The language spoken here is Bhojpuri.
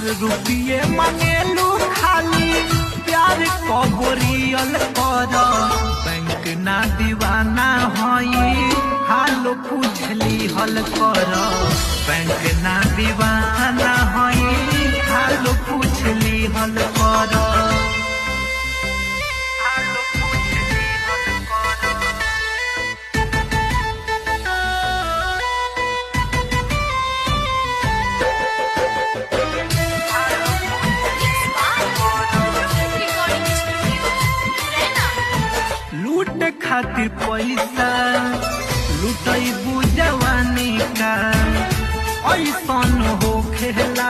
रुपये मांगेलू खाली प्यार को बोरियल कर बैंक ना दीवाना हई हाल पूछली हल कर बैंक ना दीवाना हई हाल पूछली हल कर लूट खातिर पैसा लुटैबू जवानी का ऐसन हो खेला